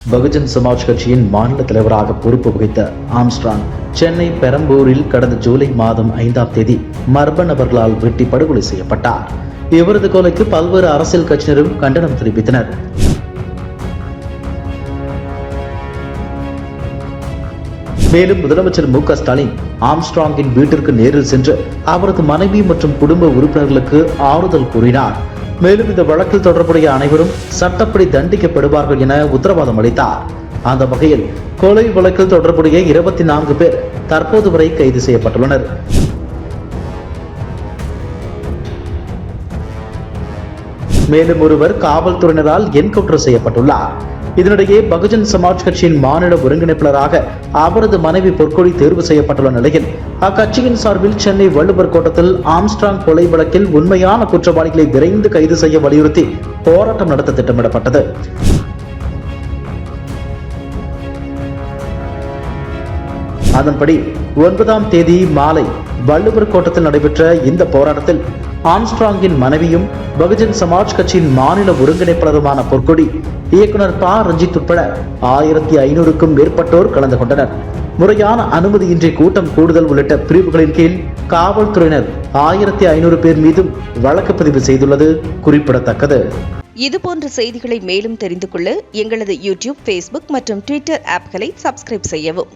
பகுஜன் சமாஜ் கட்சியின் மாநில தலைவராக பொறுப்பு வகித்த ஆம்ஸ்ட்ராங் சென்னை பெரம்பூரில் கடந்த ஜூலை மாதம் 5ஆம் தேதி மர்ம நபர்களால் வெட்டி படுகொலை செய்யப்பட்டார். இவரது கொலைக்கு பல்வேறு அரசியல் கட்சியினரும் கண்டனம் தெரிவித்தனர். மேலும் முதலமைச்சர் மு.க. ஸ்டாலின் ஆம்ஸ்ட்ராங்கின் வீட்டிற்கு நேரில் சென்று அவரது மனைவி மற்றும் குடும்ப உறுப்பினர்களுக்கு ஆறுதல் கூறினார். மேலும் இந்த வழக்கில் தொடர்புடைய அனைவரும் சட்டப்படி தண்டிக்கப்படுவார்கள் என உத்தரவாதம் அளித்தார். அந்த வகையில் கொலை வழக்கில் தொடர்புடைய 24 பேர் தற்போது வரை கைது செய்யப்பட்டுள்ளனர். மேலும் ஒருவர் காவல்துறையினரால் என்கவுண்டர் செய்யப்பட்டுள்ளார். இதனிடையே பகுஜன் சமாஜ் கட்சியின் மாநில ஒருங்கிணைப்பாளராக அவரது மனைவி பொற்கொடி தேர்வு செய்யப்பட்டுள்ள நிலையில் அக்கட்சியின் சார்பில் சென்னை வள்ளுவர் கோட்டத்தில் ஆம்ஸ்ட்ராங் கொலை வழக்கில் உண்மையான குற்றவாளிகளை விரைந்து கைது செய்ய வலியுறுத்தி போராட்டம் நடத்த திட்டமிடப்பட்டது. அதன்படி 9ஆம் தேதி மாலை வள்ளுவர் கோட்டத்தில் நடைபெற்ற இந்த போராட்டத்தில் ஆம்ஸ்ட்ராங்கின் மனைவியும் பகுஜன் சமாஜ் கட்சியின் மாநில ஒருங்கிணைப்பாளருமான பொற்கொடி, இயக்குனர் ப. ரஞ்சித் உட்பட 1500க்கும் மேற்பட்டோர் கலந்து கொண்டனர். முறையான அனுமதியின்றி கூட்டம் கூடுதல் உள்ளிட்ட பிரிவுகளின் கீழ் காவல்துறையினர் 1500 பேர் மீதும் வழக்கு பதிவு செய்துள்ளது குறிப்பிடத்தக்கது. இதுபோன்ற செய்திகளை மேலும் தெரிந்து கொள்ள எங்களது யூடியூப், ஃபேஸ்புக் மற்றும் ட்விட்டர் ஆப்களை சப்ஸ்கிரைப் செய்யவும்.